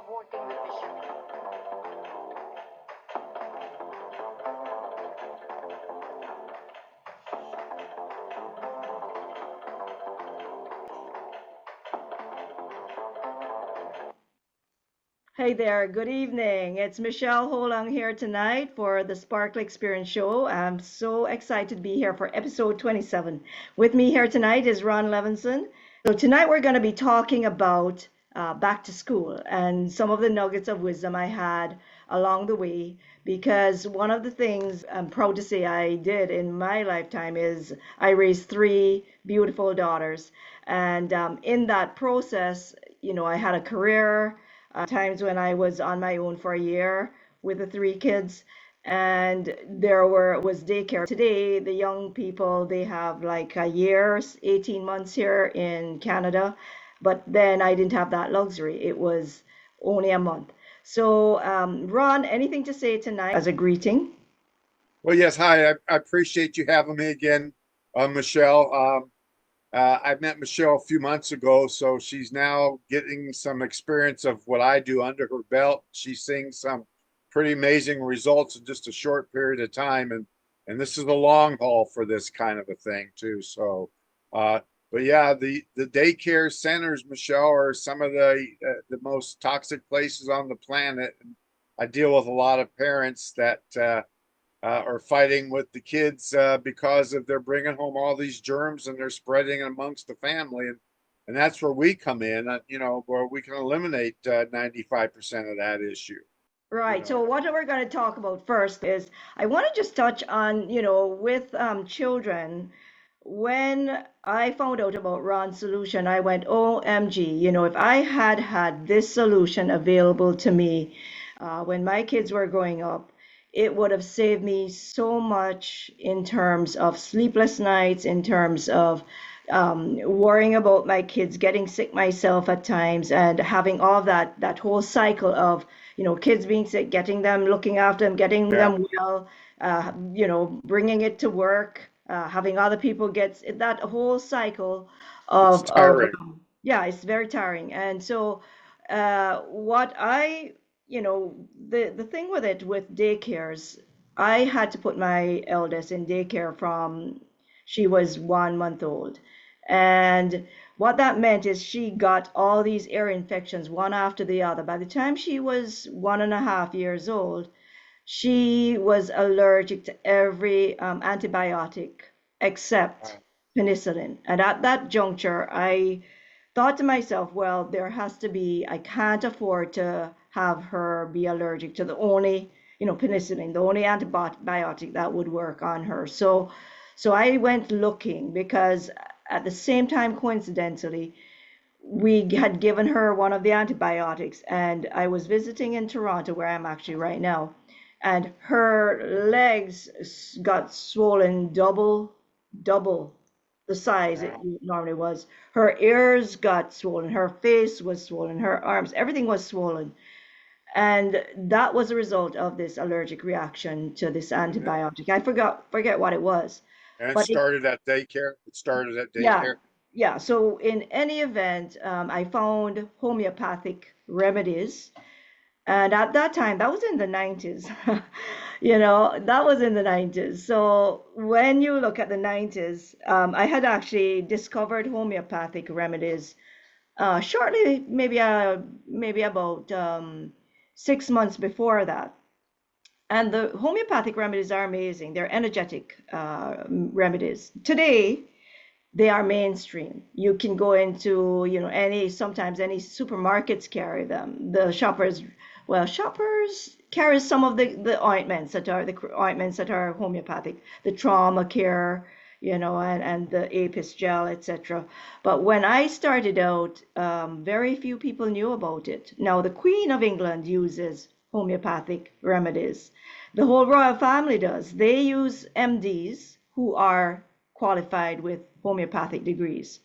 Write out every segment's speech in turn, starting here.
mabuting revisyon. Hey there, good evening. It's Michelle Holang here tonight for the Sparkle Experience Show. I'm so excited to be here for episode 27. With me here tonight is Ron Levinson. So, tonight we're going to be talking about back to school and some of the nuggets of wisdom I had along the way. Because one of the things I'm proud to say I did in my lifetime is I raised three beautiful daughters. And in that process, I had a career times when I was on my own for a year with the three kids, and there was daycare. Today, the young people they have like a year, 18 months here in Canada, but then I didn't have that luxury. It was only a month. So, Ron, anything to say tonight as a greeting? Well, yes. Hi. I appreciate you having me again, Michelle. I met Michelle a few months ago, so she's now getting some experience of what I do under her belt. She's seeing some pretty amazing results in just a short period of time, and this is a long haul for this kind of a thing too. So, uh, but yeah, the daycare centers, Michelle, are some of the most toxic places on the planet. And I deal with a lot of parents that are fighting with the kids because of they're bringing home all these germs and they're spreading amongst the family, and that's where we come in. Where we can eliminate 95% of that issue. You Right. know. So what we're going to talk about first is I want to just touch on, with children. When I found out about Ron's solution, I went, OMG, if I had had this solution available to me when my kids were growing up, it would have saved me so much in terms of sleepless nights, in terms of worrying about my kids, getting sick myself at times, and having all that whole cycle of kids being sick, getting them, looking after them, getting Yeah, them well, bringing it to work, having other people get that whole cycle it's of tiring. yeah, it's very tiring. And so, what I, the thing with it with daycares, I had to put my eldest in daycare from she was 1 month old. And what that meant is she got all these ear infections one after the other. By the time she was 1.5 years old, she was allergic to every antibiotic except Uh, penicillin. And at that juncture, I thought to myself, well, there has to be, I can't afford to have her be allergic to the only, penicillin, the only antibiotic that would work on her. So I went looking because at the same time, coincidentally, we had given her one of the antibiotics, and I was visiting in Toronto, where I'm actually right now, and her legs got swollen double the size it wow. normally was. Her ears got swollen, her face was swollen, her arms, everything was swollen. And that was a result of this allergic reaction to this And it, antibiotic. I forget what it was. and it But it, started at daycare. It started at yeah, daycare. yeah. So in any event, I found homeopathic remedies, and at that time, that was in the 90s. That was in the 90s. So when you look at the 90s, I had actually discovered homeopathic remedies shortly, maybe about 6 months before that. And the homeopathic remedies are amazing. They're energetic remedies. Today, they are mainstream. You can go into, sometimes any supermarkets carry them. Shoppers carry some of the ointments that are homeopathic, the trauma care, and the apis gel, etc. But when I started out, very few people knew about it. Now, the Queen of England uses homeopathic remedies. The whole royal family does. They use MDs who are qualified with homeopathic degrees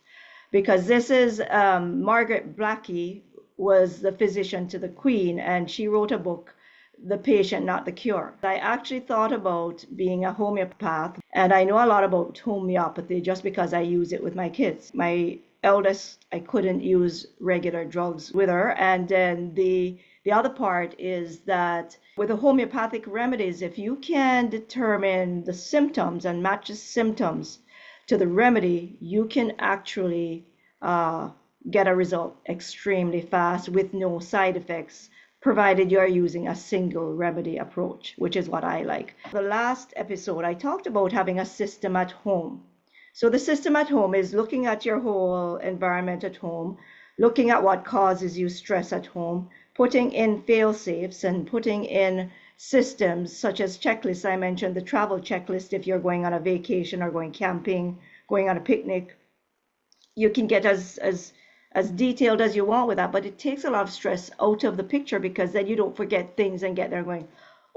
because this is Margaret Blackie was the physician to the Queen, and she wrote a book, The Patient, Not the Cure. I actually thought about being a homeopath, and I know a lot about homeopathy just because I use it with my kids. My eldest, I couldn't use regular drugs with her, and then The other part is that with the homeopathic remedies, if you can determine the symptoms and match the symptoms to the remedy, you can actually get a result extremely fast with no side effects, provided you're using a single remedy approach, which is what I like. The last episode, I talked about having a system at home. So the system at home is looking at your whole environment at home, looking at what causes you stress at home, putting in fail safes and putting in systems such as checklists. I mentioned the travel checklist. If you're going on a vacation or going camping, going on a picnic, you can get as detailed as you want with that, but it takes a lot of stress out of the picture, because then you don't forget things and get there going,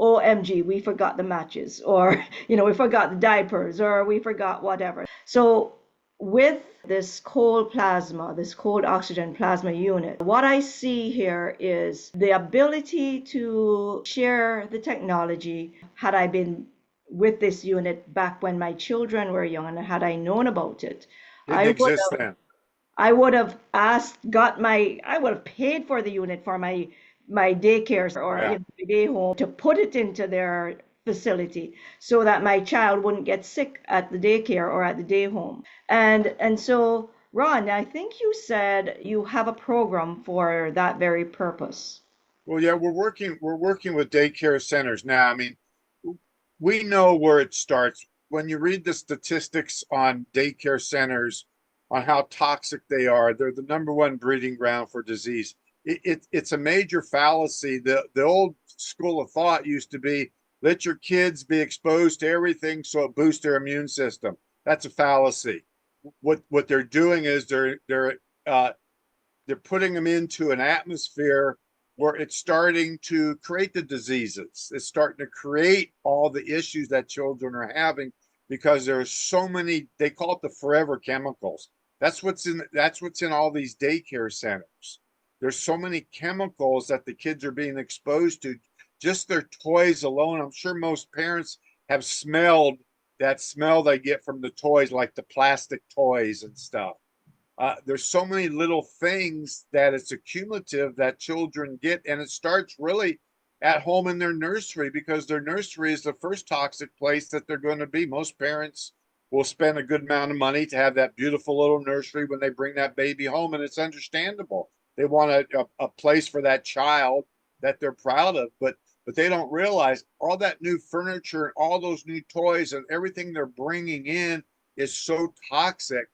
OMG, we forgot the matches, or we forgot the diapers, or we forgot whatever. So with this cold plasma, this cold oxygen plasma unit, what I see here is the ability to share the technology. Had I been with this unit back when my children were young, and had I known about it, Didn't I would exist have then. I would have I would have paid for the unit for my daycare or Yeah. my day home, to put it into their facility so that my child wouldn't get sick at the daycare or at the day home. And so, Ron, I think you said you have a program for that very purpose. Well, yeah, we're working with daycare centers now. I mean, we know where it starts. When you read the statistics on daycare centers, on how toxic they are, they're the number one breeding ground for disease. It's a major fallacy. The old school of thought used to be, let your kids be exposed to everything so it boosts their immune system. That's a fallacy. What they're doing is they're putting them into an atmosphere where it's starting to create the diseases. It's starting to create all the issues that children are having, because there's so many, they call it the forever chemicals. That's what's in all these daycare centers. There's so many chemicals that the kids are being exposed to. Just their toys alone. I'm sure most parents have smelled that smell they get from the toys, like the plastic toys and stuff. There's so many little things that it's accumulative that children get, and it starts really at home in their nursery, because their nursery is the first toxic place that they're going to be. Most parents will spend a good amount of money to have that beautiful little nursery when they bring that baby home, and it's understandable. They want a place for that child that they're proud of, but they don't realize all that new furniture and all those new toys and everything they're bringing in is so toxic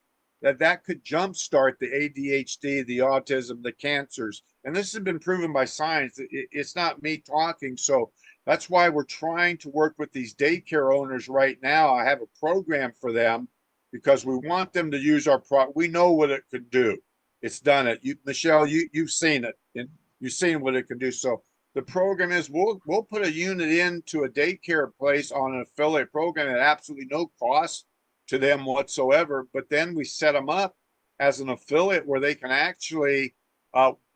that could jumpstart the ADHD, the autism, the cancers. And this has been proven by science. It's not me talking. So that's why we're trying to work with these daycare owners right now. I have a program for them because we want them to use our product. We know what it could do. It's done it. Michelle, you've seen it, and you've seen what it can do. So the program is we'll put a unit into a daycare place on an affiliate program at absolutely no cost to them whatsoever. But then we set them up as an affiliate where they can actually,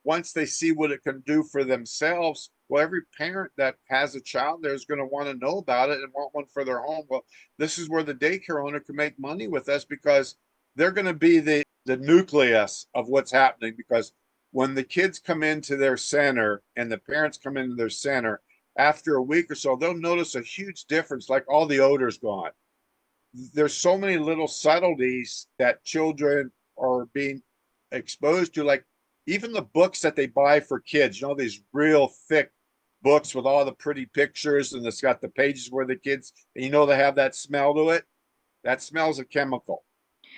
once they see what it can do for themselves, well, every parent that has a child there is going to want to know about it and want one for their home. Well, this is where the daycare owner can make money with us, because they're going to be the nucleus of what's happening. Because when the kids come into their center and the parents come into their center, after a week or so, they'll notice a huge difference, like all the odor's gone. There's so many little subtleties that children are being exposed to, like even the books that they buy for kids, these real thick books with all the pretty pictures, and it's got the pages where the kids, and they have that smell to it. That smells a chemical.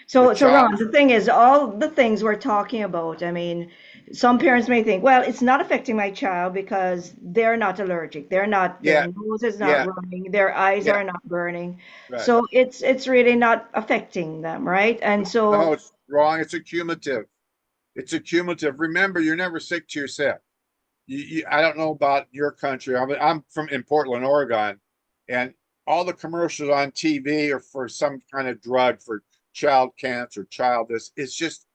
The So child, Ron, the thing is, all the things we're talking about, I mean, some parents may think, well, it's not affecting my child because they're not allergic. Their yeah, nose is not yeah, running, their eyes yeah, are not burning. right. So it's really not affecting them, right? And No, so, it's wrong. It's accumulative. It's accumulative. Remember, you're never sick to yourself. I don't know about your country. I'm from in Portland, Oregon, and all the commercials on TV are for some kind of drug for child cancer, child this. It's just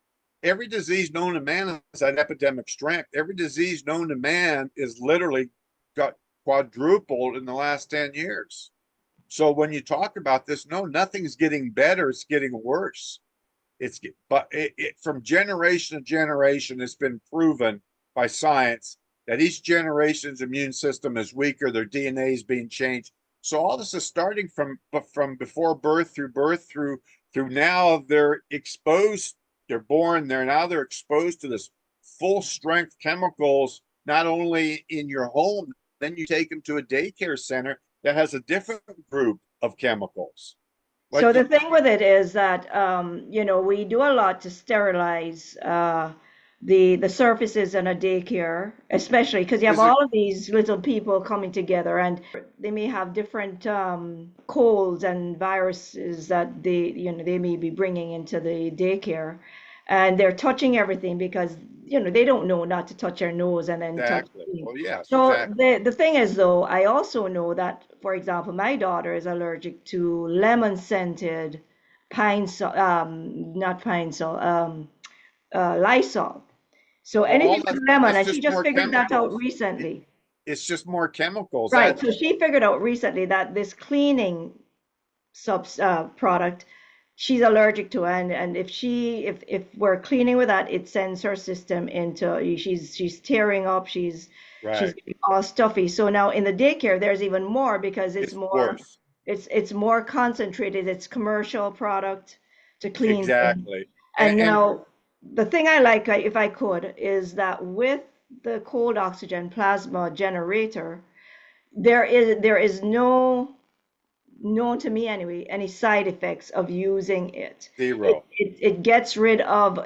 every disease known to man is at epidemic strength. Every disease known to man is literally got quadrupled in the last 10 years. So when you talk about this, no, nothing's getting better. It's getting worse. But from generation to generation, it's been proven by science that each generation's immune system is weaker, their DNA is being changed. So all this is starting from before birth through now they're exposed, they're born, they're exposed to this full strength chemicals, not only in your home, then you take them to a daycare center that has a different group of chemicals. So Like the thing with it is that we do a lot to sterilize the surfaces in a daycare, especially because you have is it all of these little people coming together, and they may have different colds and viruses that they may be bringing into the daycare, and they're touching everything because they don't know not to touch their nose and then touch exactly? things. Well, yes, So exactly. the thing is though, I also know that, for example, my daughter is allergic to lemon scented pine salt, not pine salt, Lysol. So Well, anything with lemon, that's and she just just more figured that out chemicals. It, recently. it's just more chemicals. Right. That So she figured out recently that this cleaning product she's allergic to, and if we're cleaning with that, it sends her system into she's tearing up, she's right. getting all stuffy. So now in the daycare there's even more because It's worse. it's more concentrated, it's commercial product to clean things. Exactly. And And now the thing I like, if I could, is that with the cold oxygen plasma generator, there is no known to me anyway, any side effects of using it. It, zero. it, it gets rid of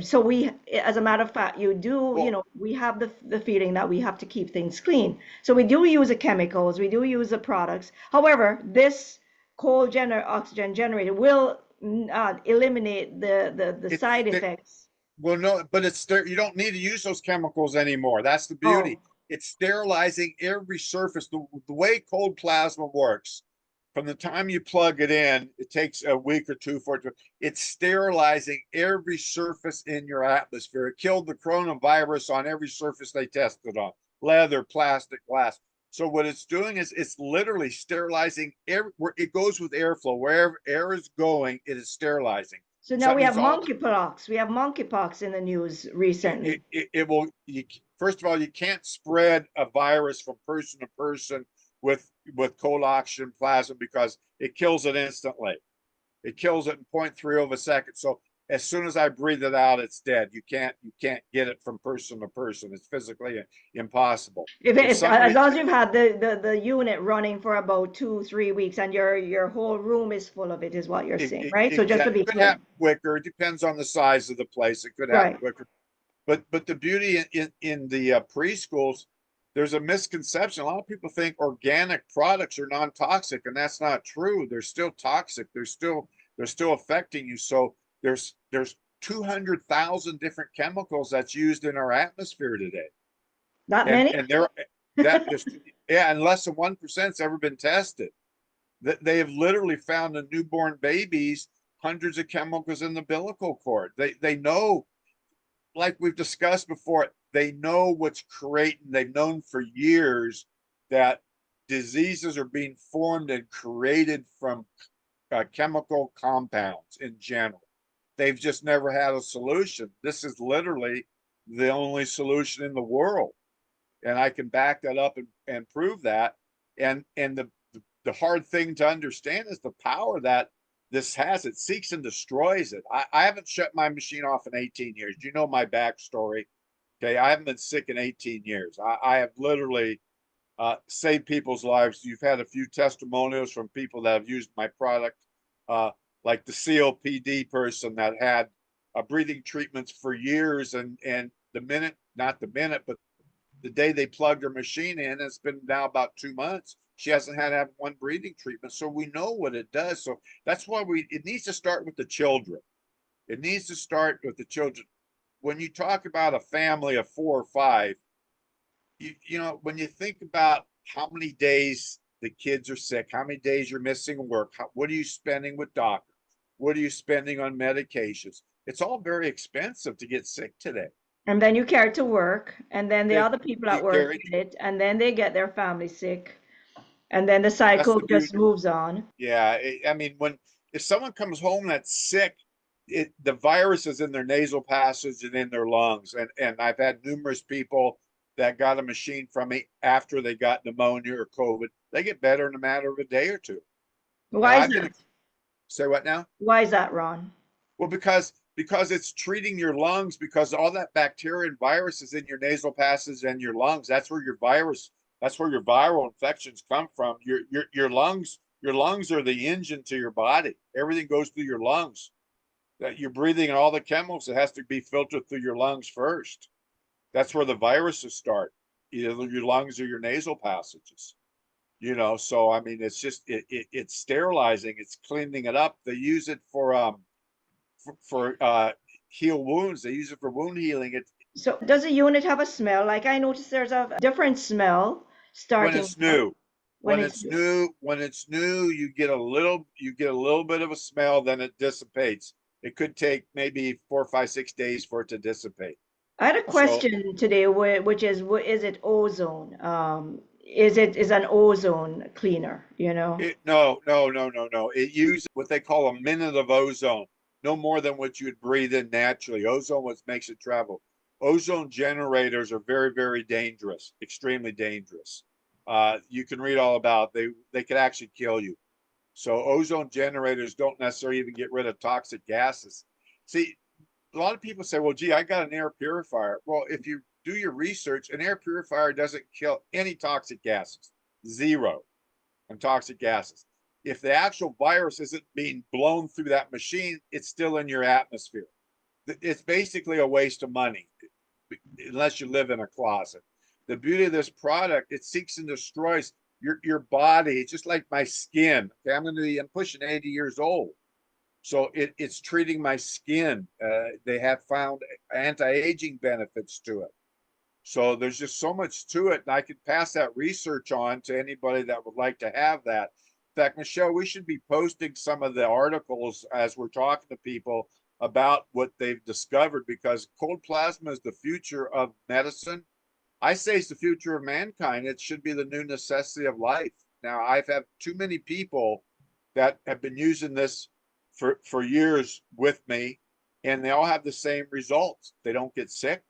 so as a matter of fact, Well, we have the feeling that we have to keep things clean. So we do use the chemicals, we do use the products. However, this oxygen generator will eliminate the it's side effects. well, no, but you don't need to use those chemicals anymore. That's the Oh, beauty. It's sterilizing every surface. The way cold plasma works, from the time you plug it in, it takes a week or two for it to, it's sterilizing every surface in your atmosphere. It killed the coronavirus on every surface they tested on, leather, plastic, glass. So what it's doing is it's literally sterilizing where it goes with airflow. Wherever air is going, it is sterilizing. so So now that we have means all monkeypox. We have monkeypox in the news recently. it will first of all, you can't spread a virus from person to person with cold oxygen plasma because it kills it instantly. It kills it in 0.3 of a second. So as soon as I breathe it out, it's dead. You can't get it from person to person. It's physically impossible. If As somebody long as you've had the unit running for about 2 3 weeks and your whole room is full of it, is what you're saying, right? So just to exactly, be it could clear. happen quicker. It depends on the size of the place. It could happen Right. quicker. But the beauty in the preschools, there's a misconception. A lot of people think organic products are non-toxic, and that's not true. They're still toxic. They're still affecting you. So there's 200,000 different chemicals that's used in our atmosphere today, That and many? and they're that there's yeah, and less than 1%'s ever been tested. That they have literally found in newborn babies hundreds of chemicals in the umbilical cord. They know, like we've discussed before, they know what's creating. They've known for years that diseases are being formed and created from chemical compounds in general. They've just never had a solution. This is literally the only solution in the world. And I can back that up and prove that. And the hard thing to understand is the power that this has. It seeks and destroys it. I haven't shut my machine off in 18 years. You know my backstory. Okay. I haven't been sick in 18 years. I have literally saved people's lives. You've had a few testimonials from people that have used my product, uh, like the COPD person that had breathing treatments for years. And the minute, not the minute, but the day they plugged her machine in, it's been now about 2 months. She hasn't had to have one breathing treatment. So we know what it does. So that's why it needs to start with the children. It needs to start with the children. When you talk about a family of 4 or 5, when you think about how many days the kids are sick, how many days you're missing work, what are you spending with doctors? What are you spending on medications? It's all very expensive to get sick today. And then you carry it to work, and then the It, other people at you work carry, get it, and then they get their family sick, and then the that's cycle the just beauty. moves on. Yeah, I mean, if someone comes home that's sick, the virus is in their nasal passage and in their lungs. And I've had numerous people that got a machine from me after they got pneumonia or COVID, they get better in a matter of a day or two. And Why is I've been, that? say what now? Why is that, Ron? Well, because it's treating your lungs, because all that bacteria and virus is in your nasal passage and your lungs. That's where your viral infections come from. Your lungs are the engine to your body. Everything goes through your lungs. That you're breathing in all the chemicals, it has to be filtered through your lungs first. That's where the viruses start, either your lungs or your nasal passages. So I mean, it's just it's sterilizing, it's cleaning it up. They use it for heal wounds. They use it for wound healing. It So does a unit have a smell? Like I noticed there's a different smell when starting it's out new, when it's new. when it's new, you get a little bit of a smell, then it dissipates. It could take maybe 4, 5, 6 days for it to dissipate. I had a So question today, which is, is it ozone? Is an ozone cleaner, you know? no. It uses what they call a minute of ozone, no more than what you'd breathe in naturally. Ozone what makes it travel. Ozone generators are very, very dangerous, extremely dangerous. You can read all about they could actually kill you. So ozone generators don't necessarily even get rid of toxic gases. See, a lot of people say, well, gee, I got an air purifier. Well, if you do your research, an air purifier doesn't kill any toxic gases, zero on toxic gases. If the actual virus isn't being blown through that machine, it's still in your atmosphere. It's basically a waste of money unless you live in a closet. The beauty of this product, it seeks and destroys your body. It's just like my skin. Okay, I'm pushing 80 years old. So it's treating my skin. They have found anti-aging benefits to it. So there's just so much to it, and I could pass that research on to anybody that would like to have that. In fact, Michelle, we should be posting some of the articles as we're talking to people about what they've discovered, because cold plasma is the future of medicine. I say it's the future of mankind. It should be the new necessity of life. Now, I've had too many people that have been using this for years with me, and they all have the same results. They don't get sick.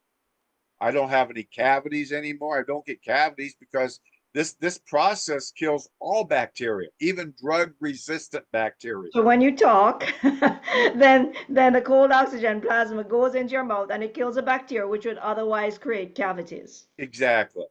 I don't have any cavities anymore. I don't get cavities because this process kills all bacteria, even drug resistant bacteria. So when you talk, then the cold oxygen plasma goes into your mouth and it kills the bacteria which would otherwise create cavities. Exactly.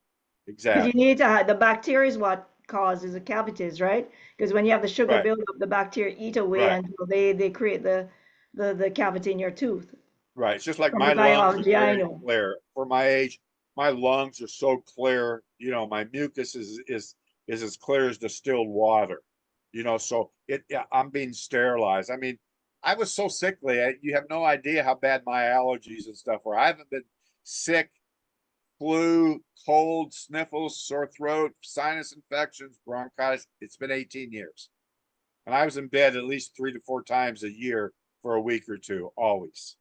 Because you Exactly. need to have the bacteria is what causes the cavities, right? Because when you have the sugar Right. buildup, the bacteria eat away Right. until they create the cavity in your tooth. Right. It's just like From the my lungs are biology I very know. clear. For my age, my lungs are so clear. My mucus is as clear as distilled water. So yeah, I'm being sterilized. I mean, I was so sickly. You have no idea how bad my allergies and stuff were. I haven't been sick, flu, cold, sniffles, sore throat, sinus infections, bronchitis. It's been 18 years. And I was in bed at least 3 to 4 times a year for a week or two, always.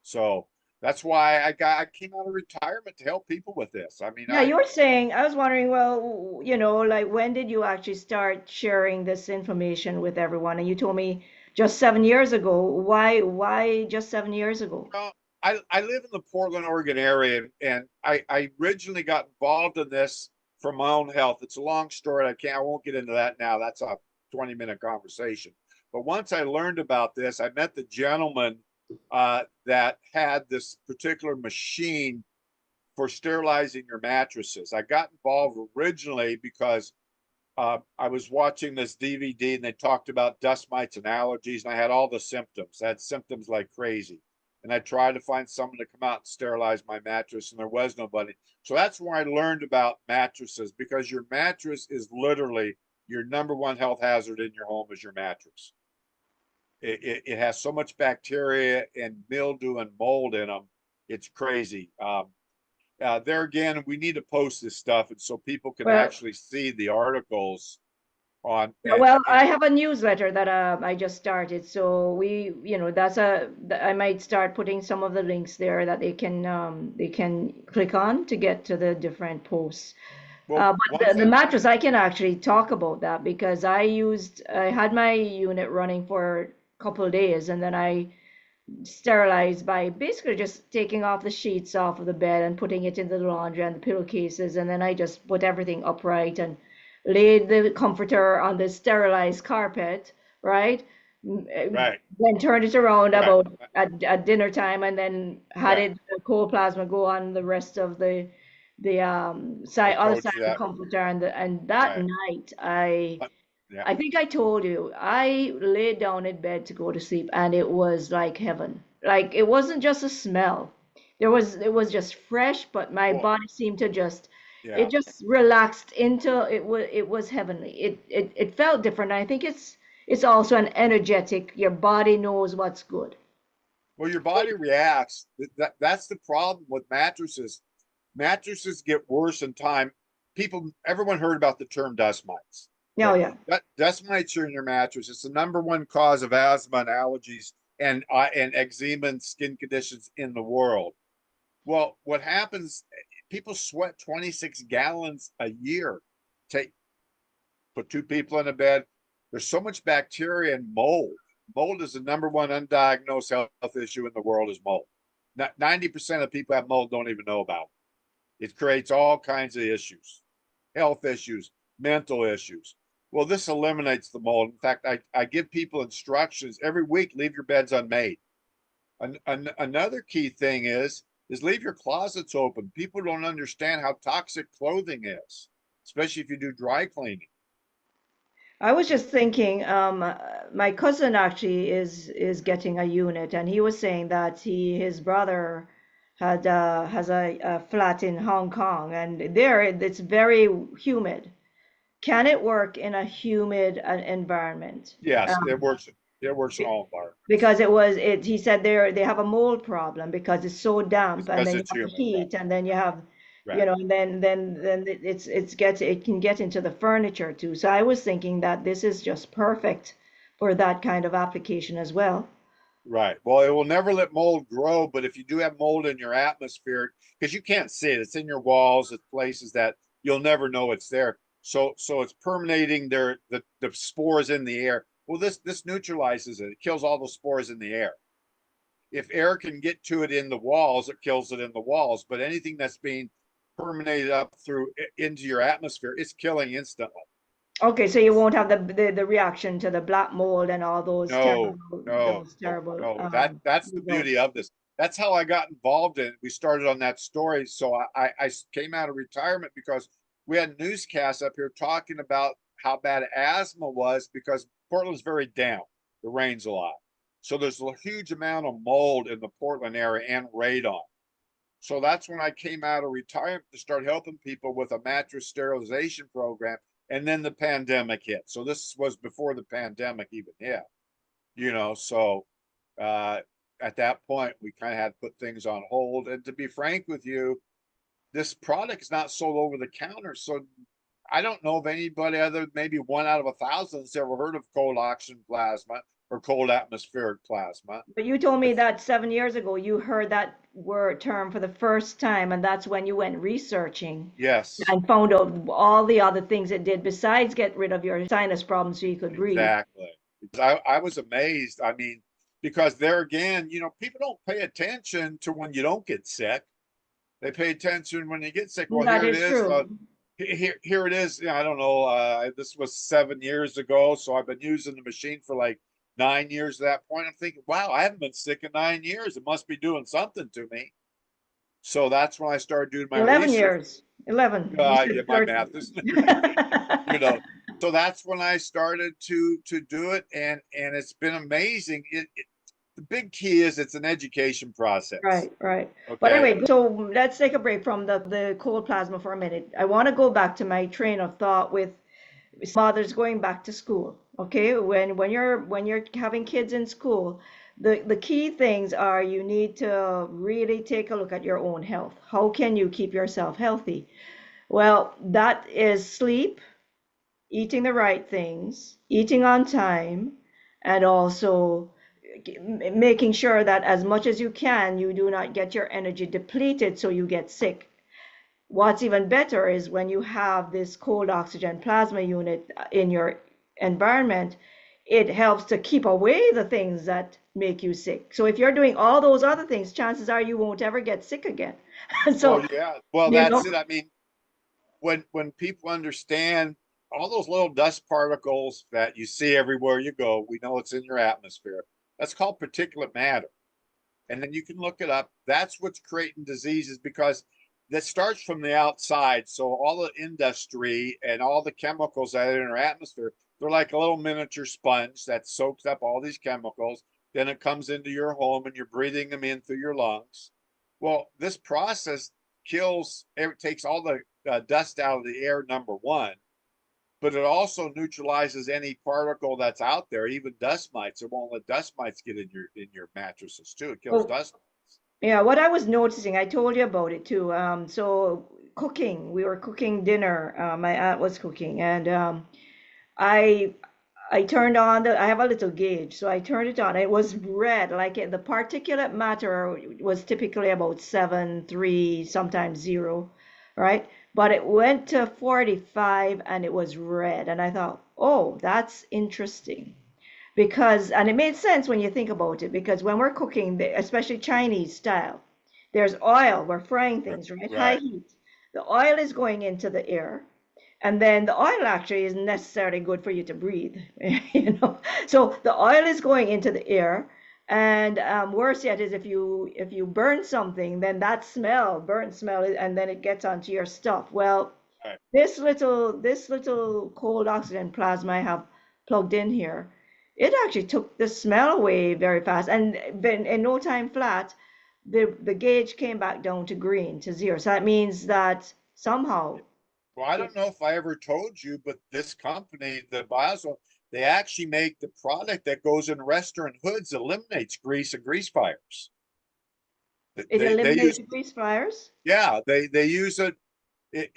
So that's why I came out of retirement to help people with this. I mean, Yeah, you were saying, I was wondering, well, like when did you actually start sharing this information with everyone? And you told me just 7 years ago. Why just 7 years ago? well, I live in the Portland, Oregon area, and I originally got involved in this for my own health. It's a long story. I won't get into that now. That's a 20-minute conversation. But once I learned about this, I met the gentleman that had this particular machine for sterilizing your mattresses. I got involved originally because I was watching this DVD and they talked about dust mites and allergies, and I had all the symptoms. I had symptoms like crazy. And I tried to find someone to come out and sterilize my mattress, and there was nobody. So that's where I learned about mattresses, because your mattress is literally your number one health hazard in your home is your mattress. It has so much bacteria and mildew and mold in them. It's crazy. There again, we need to post this stuff, and so people can Well, actually see the articles on yeah, well, I have a newsletter that I just started, so I might start putting some of the links there that they can click on to get to the different posts. well, But one the thing. mattress, I can actually talk about that because I had my unit running for a couple of days, and then sterilized by basically just taking off the sheets off of the bed and putting it into the laundry and the pillowcases, and then I just put everything upright and laid the comforter on the sterilized carpet, right? Right, Then turned it around right, about at dinner time, and then had right. it the cold plasma go on the rest of the I side other told side you of the that. comforter, and that Right. night I. But, yeah. I think I told you, I laid down in bed to go to sleep and it was like heaven. Like it wasn't just a smell. It was just fresh, but my Well, body seemed to just it yeah. just relaxed into it was heavenly. It felt different. I think it's also an energetic. Your body knows what's good. Well, your body reacts. That's the problem with mattresses. Mattresses get worse in time. Everyone heard about the term dust mites. Oh Okay, yeah. dust mites are in your mattress. It's the number one cause of asthma and allergies and eczema and skin conditions in the world. Well, what happens? People sweat 26 gallons a year. Take Put two people in a bed. There's so much bacteria and mold. Mold is the number one undiagnosed health issue in the world is mold. 90% of people have mold don't even know about it. It creates all kinds of issues, health issues, mental issues. Well, this eliminates the mold. In fact, I give people instructions every week, leave your beds unmade. Another key thing is leave your closets open. People don't understand how toxic clothing is, especially if you do dry cleaning. I was just thinking, my cousin actually is getting a unit, and he was saying that his brother had has a flat in Hong Kong, and there it's very humid. Can it work in a humid environment? Yes, it works. It works in all environments Because he said they have a mold problem because it's so damp, and because then you it's have the humid. Right, heat, and then you have right. and then it can get into the furniture too. So I was thinking that this is just perfect for that kind of application as well. Right. Well, it will never let mold grow, but if you do have mold in your atmosphere, because you can't see it, it's in your walls, it's places that you'll never know it's there. So it's permeating the spores in the air. Well, this neutralizes it. It kills all the spores in the air. If air can get to it in the walls, it kills it in the walls. But anything that's being permeated up through into your atmosphere, it's killing instantly. Okay, so you won't have the reaction to the black mold and all No, no, those terrible no. That's the beauty results. of this. That's how I got involved in it. We started on that story. So I came out of retirement because we had newscasts up here talking about how bad asthma was because Portland's very damp. It rains a lot. So there's a huge amount of mold in the Portland area and radon. So that's when I came out of retirement to start helping people with a mattress sterilization program. And then the pandemic hit. So this was before the pandemic even hit, so uh, at that point we kind of had to put things on hold. And to be frank with you, this product is not sold over the counter, so I don't know of anybody other than maybe 1 out of 1,000 that's ever heard of cold oxygen plasma or cold atmospheric plasma. But you told me But that 7 years ago you heard that word term for the first time, and that's when you went researching yes, and found out all the other things it did besides get rid of your sinus problems so you could breathe. exactly. Because I was amazed. I mean, because there again, people don't pay attention to when you don't get sick. They pay attention when you get sick. Well, That here it is is. true. Here it is. I don't know. This was 7 years ago, so I've been using the machine for like 9 years at that point. I'm thinking, wow, I haven't been sick in 9 years. It must be doing something to me. So that's when I started doing my 11 research. years. 11. You Yeah, said my 30. math isn't right. you know. So that's when I started to do it, and it's been amazing. The big key is it's an education process. Right, right. But Okay. anyway, so let's take a break from the cold plasma for a minute. I want to go back to my train of thought with mothers going back to school. Okay, when you're having kids in school, the key things are you need to really take a look at your own health. How can you keep yourself healthy? Well, that is sleep, eating the right things, eating on time, and also making sure that as much as you can, you do not get your energy depleted so you get sick. What's even better is when you have this cold oxygen plasma unit in your environment, it helps to keep away the things that make you sick. So if you're doing all those other things, chances are you won't ever get sick again. Well, So, yeah. Well, you know, that's it. I mean, when people understand all those little dust particles that you see everywhere you go, we know it's in your atmosphere. That's called particulate matter. And then you can look it up. That's what's creating diseases because that starts from the outside. So all the industry and all the chemicals that are in our atmosphere, they're like a little miniature sponge that soaks up all these chemicals. Then it comes into your home and you're breathing them in through your lungs. Well, this process it takes all the dust out of the air, number one, but it also neutralizes any particle that's out there, even dust mites. It won't let dust mites get in your mattresses too. It kills oh, dust. yeah, what I was noticing, I told you about it too. So cooking, we were cooking dinner. My aunt was cooking, and I I turned on I have a little gauge, so I turned it on. It was red, like the particulate matter was typically about 7, 3, sometimes 0, right? But it went to 45 and it was red. And I thought, oh, that's interesting. Because, and it made sense when you think about it, because when we're cooking, especially Chinese style, there's oil, we're frying things, right? High Right. heat. The oil is going into the air, and then the oil actually isn't necessarily good for you to breathe, you know. So the oil is going into the air, and worse yet is if you burn something, then that smell, burnt smell, and then it gets onto your stuff. Well, Right. this little cold oxygen plasma I have plugged in here, it actually took the smell away very fast, and then in no time flat, the gauge came back down to green, to 0. So that means that somehow Well, I don't know if I ever told you, but this company, the Basel, they actually make the product that goes in restaurant hoods, eliminates grease and grease fires. it They eliminates use, grease fires. yeah, they use it.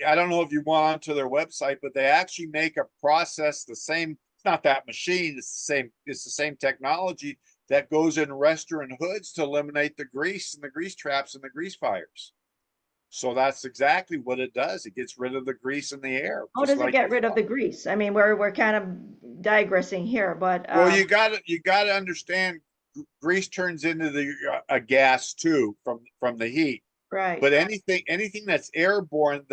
I don't know if you went onto their website, but they actually make a process the same. It's not that machine. It's the same. It's the same technology that goes in restaurant hoods to eliminate the grease and the grease traps and the grease fires. So that's exactly what it does. It gets rid of the grease in the air, How just does it like get you rid of thought. the grease? I mean, we're kind of digressing here, but Well, you got to understand, grease turns into the a gas too from the heat. right, But anything that's airborne,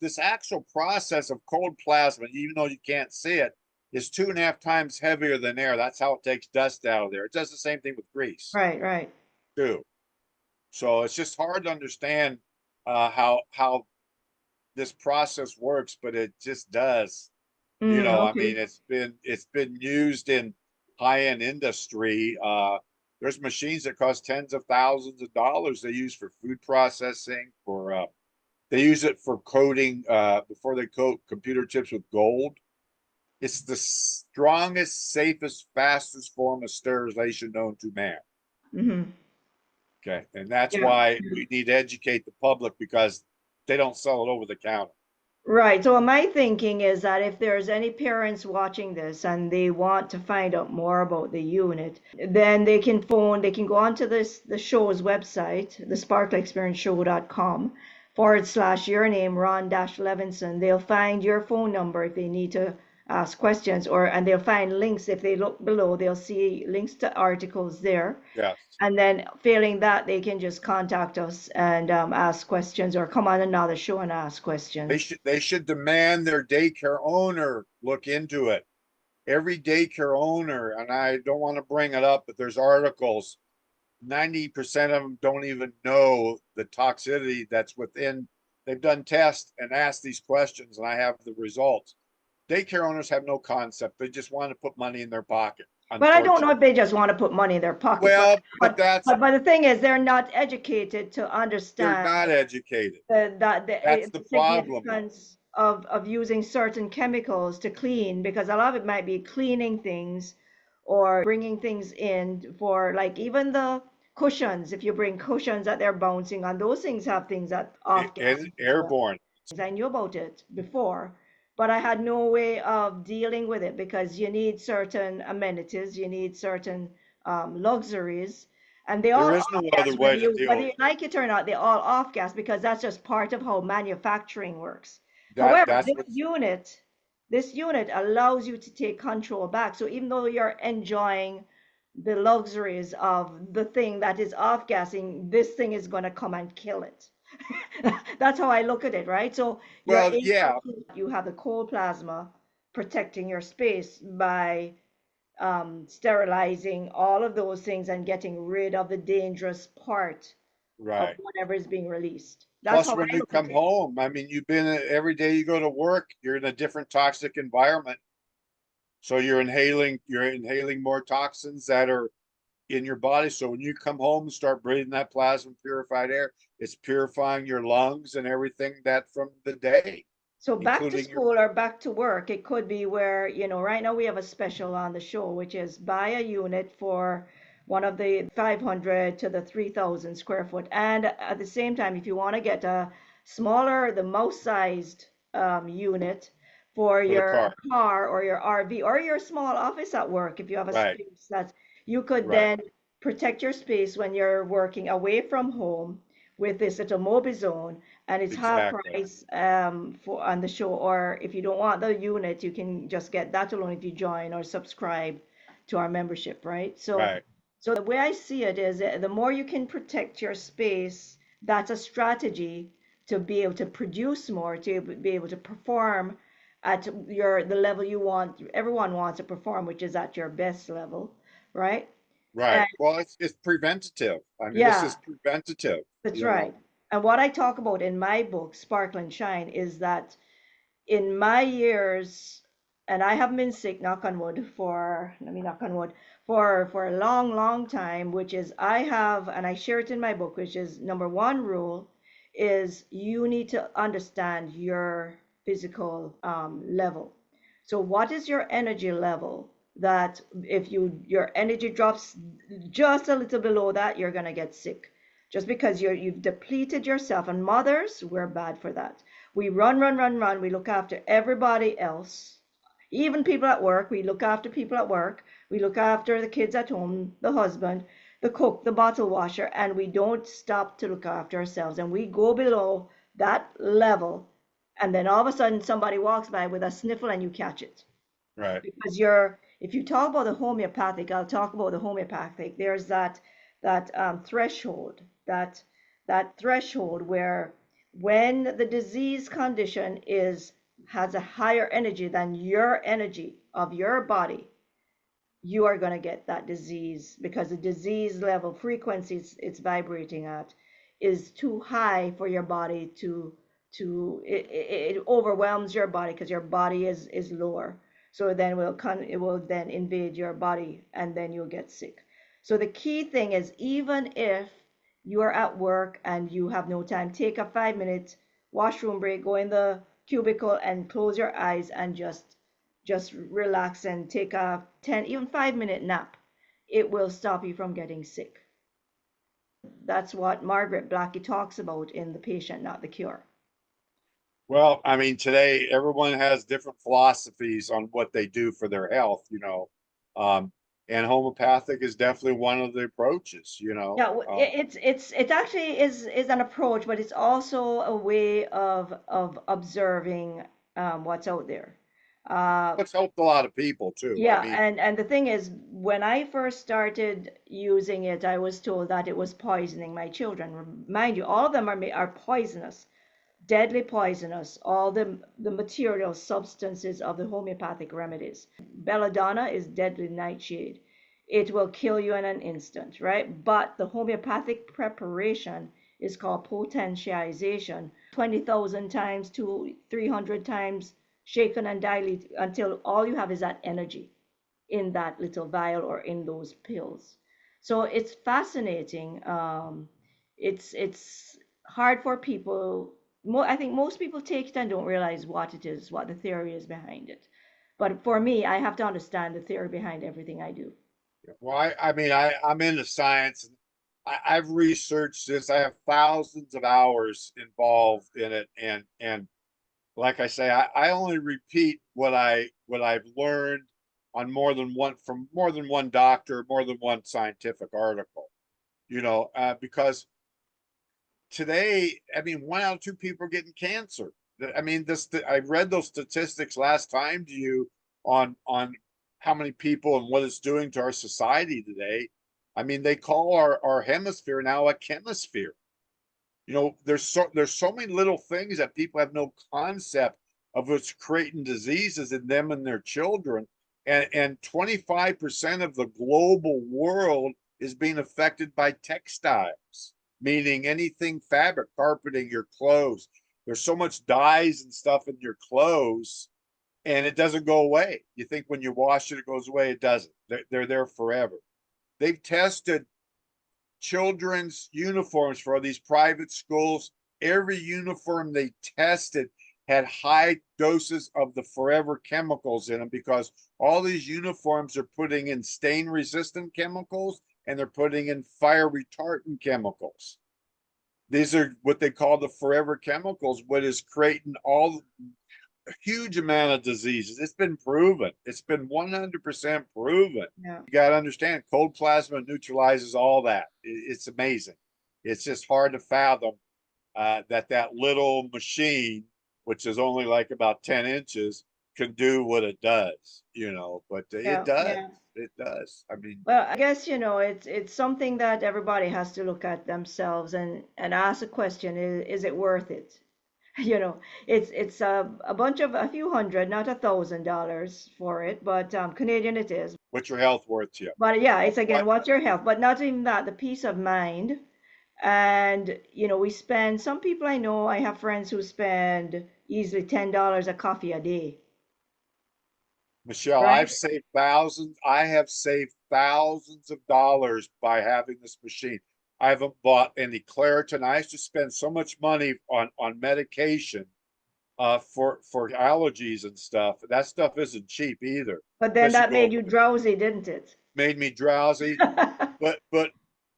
this actual process of cold plasma, even though you can't see it, is 2.5 times heavier than air. That's how it takes dust out of there. It does the same thing with grease right, right. too. So it's just hard to understand how this process works, but it just does. I mean, Okay. it's been used in high-end industry. There's machines that cost tens of thousands of dollars they use for food processing, they use it for coating before they coat computer chips with gold. It's the strongest, safest, fastest form of sterilization known to man. Hmm. Okay. And that's Yeah. why we need to educate the public because they don't sell it over the counter. Right. So my thinking is that if there's any parents watching this and they want to find out more about the unit, then they can go onto the show's website, the sparkleexperienceshow.com / your name, Ron-Levinson. They'll find your phone number if they need to ask questions, and they'll find links. If they look below, they'll see links to articles there. Yes. And then failing that, they can just contact us and ask questions, or come on another show and ask They questions. should they should demand their daycare owner look into it. Every daycare owner, and I don't want to bring it up, but there's articles. 90% of them don't even know the toxicity that's within. They've done tests and asked these questions, and I have the results. Daycare owners have no concept. They just want to put money in their pocket, But I don't know unfortunately. if they just want to put money in their pocket. But Well, but but that's but the thing is, they're not educated to they're understand not educated. That's the the problem, though. significance of using certain chemicals to clean, because a lot of it might be cleaning things or bringing things in for, like, even the cushions. If you bring cushions that they're bouncing on, those things have things that off And gases as well. airborne. I knew about it before, but I had no way of dealing with it, because you need certain amenities, you need certain luxuries, and they There all is no off other gas, way to whether deal you with it. like it or not. They all off gas because that's just part of how manufacturing works. That However, that's this what's unit, this unit allows you to take control back. So even though you're enjoying the luxuries of the thing that is off gassing, this thing is going to come and kill it. That's how I look at it, right? So you're Well, able yeah, to, you have the cold plasma protecting your space by sterilizing all of those things and getting rid of the dangerous part of right. whatever is being released. That's Plus, how when I you look at come it. home, I mean, you've been every day you go to work, you're in a different toxic environment. So you're inhaling more toxins that are in your body. So when you come home and start breathing that plasma purified air, it's purifying your lungs and everything that from the day, So back to including your school or back to work, it could be where, right now we have a special on the show, which is buy a unit for one of the 500 to the 3,000 square foot. And at the same time, if you want to get a smaller, the mouse-sized unit for for the your car. car or your RV or your small office at work, if you have a Right, space that you could right. then protect your space when you're working away from home with this little mobile zone, and it's half Exactly. price for on the show. Or if you don't want the unit, you can just get that alone if you join or subscribe to our membership, right? So, Right. so the way I see it is the more you can protect your space, that's a strategy to be able to produce more, to be able to perform at the level you want. Everyone wants to perform, which is at your best level, right? Right. And Well, it's preventative. I mean, this yeah, is preventative, that's you know. right. And what I talk about in my book, Sparkle and Shine, is that in my years, and I haven't been sick, knock on wood, let me knock on wood, for a long, long time, which is I have, and I share it in my book, which is number one rule is you need to understand your physical level. So what is your energy level? That if your energy drops just a little below that, you're gonna get sick. Just because you've depleted yourself. And mothers, we're bad for that. We run, run, run, run. We look after everybody else. Even people at work, we look after people at work. We look after the kids at home, the husband, the cook, the bottle washer, and we don't stop to look after ourselves. And we go below that level. And then all of a sudden, somebody walks by with a sniffle and you catch it. Right. Because if you talk about the homeopathic, I'll talk about the homeopathic. There's that threshold, that threshold where when the disease condition has a higher energy than your energy of your body, you are going to get that disease because the disease level frequency it's vibrating at is too high for your body it overwhelms your body because your body is lower. So then it will then invade your body and then you'll get sick. So the key thing is, even if you are at work and you have no time, take a 5 minute washroom break, go in the cubicle and close your eyes and just relax and take a 10, even 5 minute nap. It will stop you from getting sick. That's what Margaret Blackie talks about in The Patient, Not the Cure. Well, I mean, today everyone has different philosophies on what they do for their health, you know. And homeopathic is definitely one of the approaches, you know. Yeah, it actually is an approach, but it's also a way of observing what's out there. Uh, It's helped a lot of people too. I yeah, mean, and the thing is, when I first started using it, I was told that it was poisoning my children. Mind you, all of them are poisonous, deadly poisonous, all the material substances of the homeopathic remedies. Belladonna is deadly nightshade. It will kill you in an instant, right? But the homeopathic preparation is called potentialization, 20,000 times to 300 times shaken and dilute until all you have is that energy in that little vial or in those pills. So it's fascinating. It's hard for people. I think most people take it and don't realize what it is, what the theory is behind it. But for me, I have to understand the theory behind everything I do. well, I mean, I'm into science and I've researched this. I have thousands of hours involved in it, and like I say, I only repeat what I've learned on more than one doctor, more than one scientific article. You know, because today, I mean, 1 out of 2 people are getting cancer. I mean, I read those statistics last time to you on how many people and what it's doing to our society today. I mean, they call our hemisphere now a chemisphere. You know, there's so many little things that people have no concept of what's creating diseases in them and their children. And 25% of the global world is being affected by textiles, meaning anything fabric, carpeting, your clothes. There's so much dyes and stuff in your clothes, and it doesn't go away. You think when you wash it, it goes away. It doesn't. They're there forever. They've tested children's uniforms for these private schools. Every uniform they tested had high doses of the forever chemicals in them because all these uniforms are putting in stain resistant chemicals and they're putting in fire retardant chemicals. These are what they call the forever chemicals, what is creating all a huge amount of diseases. It's been proven. It's been 100% proven. Yeah. You got to understand, cold plasma neutralizes all that. It's amazing. It's just hard to fathom that little machine, which is only like about 10 inches, can do what it does, you know, but it Yeah, does. yeah. It does. I mean, Well, I guess, it's something that everybody has to look at themselves and ask the question, is it worth it? You know, it's a bunch of a few hundred, not $1,000 for it, but Canadian it is. what's your health worth to you? But yeah, it's What? again, what's your health? But not even that, the peace of mind. And we spend, some people I know, I have friends who spend easily $10 a coffee a day, Michelle, right? I've saved thousands. I have saved thousands of dollars by having this machine. I haven't bought any Claritin. I used to spend so much money on medication for allergies and stuff. That stuff isn't cheap either. But then Especially that made go you drowsy, didn't it? made me drowsy. But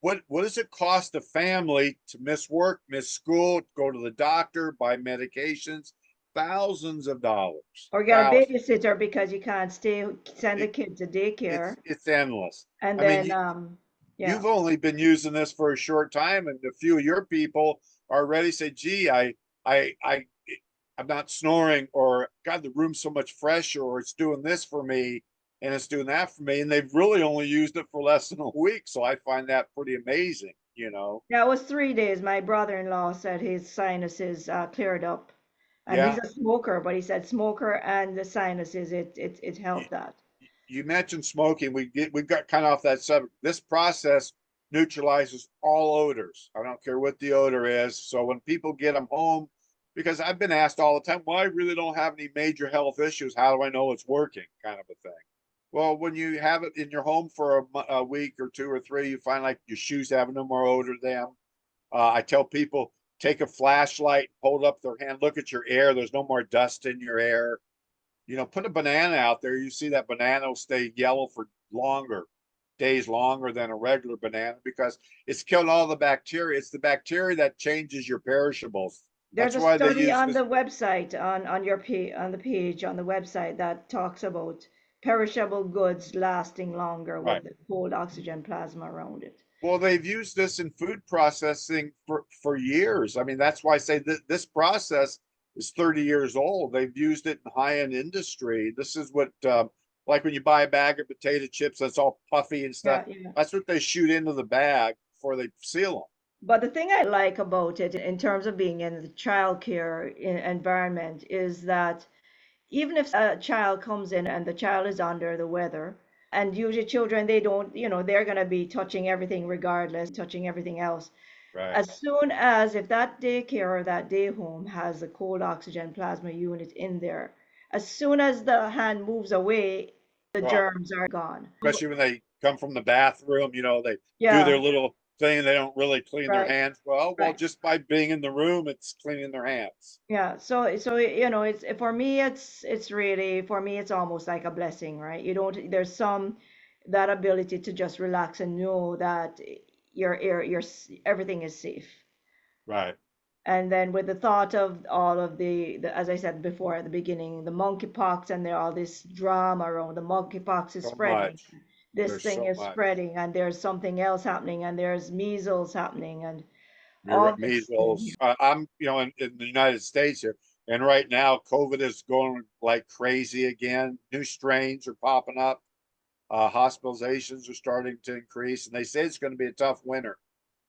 what does it cost a family to miss work, miss school, go to the doctor, buy medications? Thousands of dollars. Or you got a Thousands. babysitter because you can't send the It, kid to daycare. it's endless. And I mean, then, yeah. you've only been using this for a short time, and a few of your people already say, "Gee, I, I, I'm not snoring," or "God, the room's so much fresher," or "It's doing this for me," and "It's doing that for me," and they've really only used it for less than a week. So I find that pretty amazing, you know. Yeah, it was 3 days. My brother-in-law said his sinuses cleared up. And he's Yeah, a smoker, but he said smoker and the sinuses, it you, helped that. you mentioned smoking. We've got kind of off that subject. This process neutralizes all odors. I don't care what the odor is. So when people get them home, because I've been asked all the time, well, I really don't have any major health issues. How do I know it's working? Kind of a thing. Well, when you have it in your home for a week or two or three, you find like your shoes have no more odor to them. I tell people take a flashlight, hold up their hand, look at your air. There's no more dust in your air. You know, put a banana out there. You see that banana will stay yellow for longer, days longer than a regular banana because it's killed all the bacteria. It's the bacteria that changes your perishables. There's That's a why they study use on this. the website, on your on the page on the website, that talks about perishable goods lasting longer with Right. the cold oxygen plasma around it. Well, they've used this in food processing for years. I mean, that's why I say that this process is 30 years old. They've used it in high-end industry. This is what, like when you buy a bag of potato chips, that's all puffy and stuff. Yeah, yeah. That's what they shoot into the bag before they seal them. But the thing I like about it in terms of being in the childcare environment is that even if a child comes in and the child is under the weather, and usually children, they don't, they're going to be touching everything regardless, touching everything else. Right. As soon as, if that daycare or that day home has a cold oxygen plasma unit in there, as soon as the hand moves away, the Well, germs are gone. especially when they come from the bathroom, you know, they do their Yeah, little thing. They don't really clean their right, hands. Well, right. just by being in the room, it's cleaning their hands. Yeah, so it's, for me, it's really, for me it's almost like a blessing, right? You don't, there's some, that ability to just relax and know that everything is safe. Right. And then with the thought of all of the, as I said before at the beginning, the monkeypox, and there all this drama around the monkeypox is So spreading, much. this There's thing so is much. spreading, and there's something else happening, and there's measles happening, and all this thing. Measles. I'm, in the United States here. And right now, COVID is going like crazy again. New strains are popping up. Hospitalizations are starting to increase, and they say it's going to be a tough winter.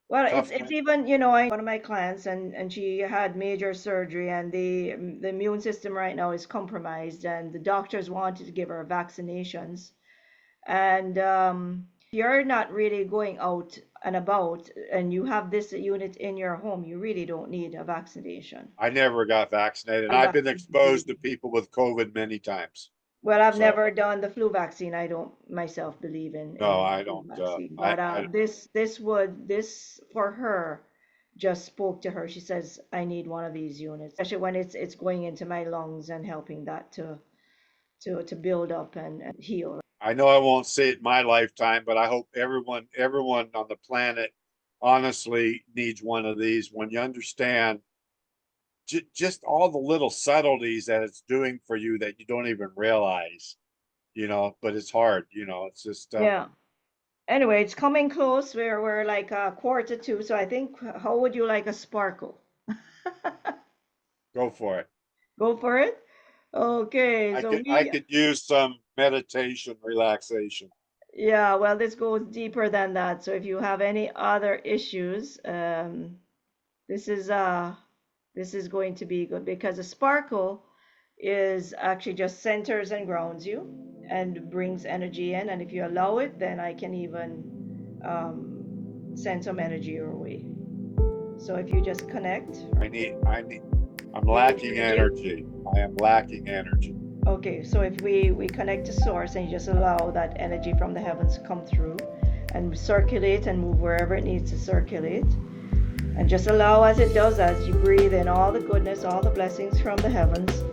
Well, Tough it's winter. even, I one of my clients, and she had major surgery, and the immune system right now is compromised, and the doctors wanted to give her vaccinations. And if you're not really going out and about and you have this unit in your home, you really don't need a vaccination. I never got vaccinated. Flu I've been vaccine. exposed to people with COVID many times. Well, I've So never done the flu vaccine. I don't myself believe no, in I flu don't. vaccine. But I this for her just spoke to her. She says, I need one of these units, especially when it's going into my lungs and helping that to build up and heal. I know I won't see it in my lifetime, but I hope everyone on the planet honestly needs one of these when you understand just all the little subtleties that it's doing for you that you don't even realize, but it's hard, it's just, Yeah. Anyway, it's coming close. We're like a quarter to, so I think how would you like a sparkle? go for it. Go for it. Okay, I so could, I we could use some meditation relaxation. yeah, well, this goes deeper than that. So if you have any other issues, this is this is going to be good because a sparkle is actually just centers and grounds you and brings energy in. And if you allow it, then I can even send some energy your way. So if you just connect, I need, I'm you need lacking energy. energy. I am lacking energy. Okay, so if we connect to source and you just allow that energy from the heavens to come through and circulate and move wherever it needs to circulate, and just allow as it does as you breathe in all the goodness, all the blessings from the heavens,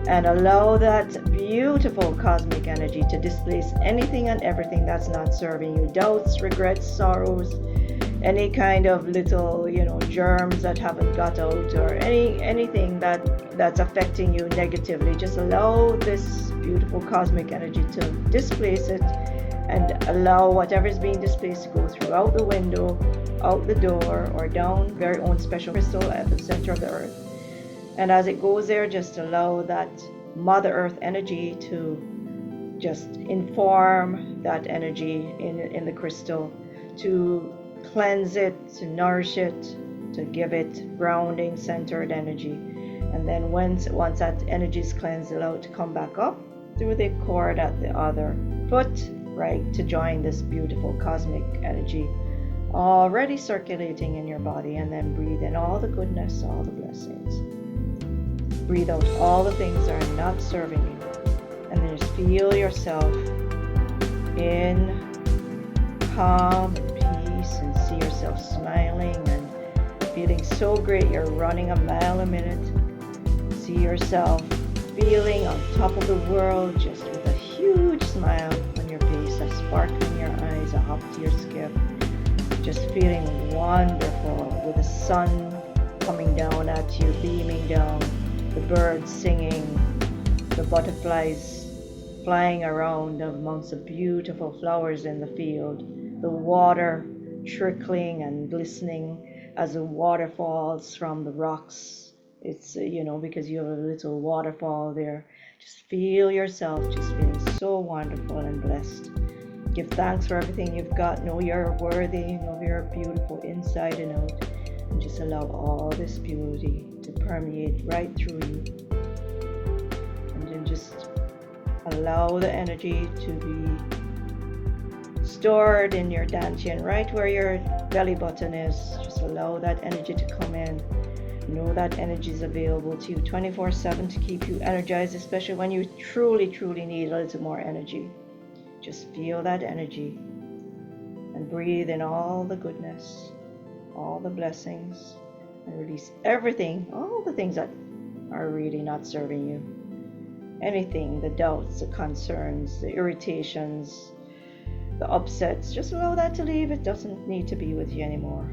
and allow that beautiful cosmic energy to displace anything and everything that's not serving you, doubts, regrets, sorrows, any kind of little germs that haven't got out, or anything that's affecting you negatively. Just allow this beautiful cosmic energy to displace it, and allow whatever is being displaced to go throughout the window, out the door, or down very own special crystal at the center of the earth. And as it goes there, just allow that Mother Earth energy to just inform that energy in the crystal, to cleanse it, to nourish it, to give it grounding, centered energy. And then once that energy is cleansed, allow it to come back up through the cord at the other foot, right, to join this beautiful cosmic energy already circulating in your body. And then breathe in all the goodness, all the blessings. Breathe out all the things that are not serving you. And then just feel yourself in calm and peace, and see yourself smiling and feeling so great you're running a mile a minute. See yourself feeling on top of the world, just with a huge smile on your face, a sparkle in your eyes, a hop to your skip. Just feeling wonderful with the sun coming down at you, beaming down, the birds singing, the butterflies flying around amongst the beautiful flowers in the field, the water trickling and glistening as the water falls from the rocks. It's, because you have a little waterfall there. Just feel yourself just feeling so wonderful and blessed. Give thanks for everything you've got. Know you're worthy. Know you're beautiful inside and out. And just allow all this beauty to permeate right through you. And then just allow the energy to be stored in your dantian, right where your belly button is. Just allow that energy to come in. Know that energy is available to you 24/7 to keep you energized, especially when you truly, truly need a little more energy. Just feel that energy and breathe in all the goodness, all the blessings, and release everything, all the things that are really not serving you. Anything, the doubts, the concerns, the irritations, the upsets, just allow that to leave. It doesn't need to be with you anymore.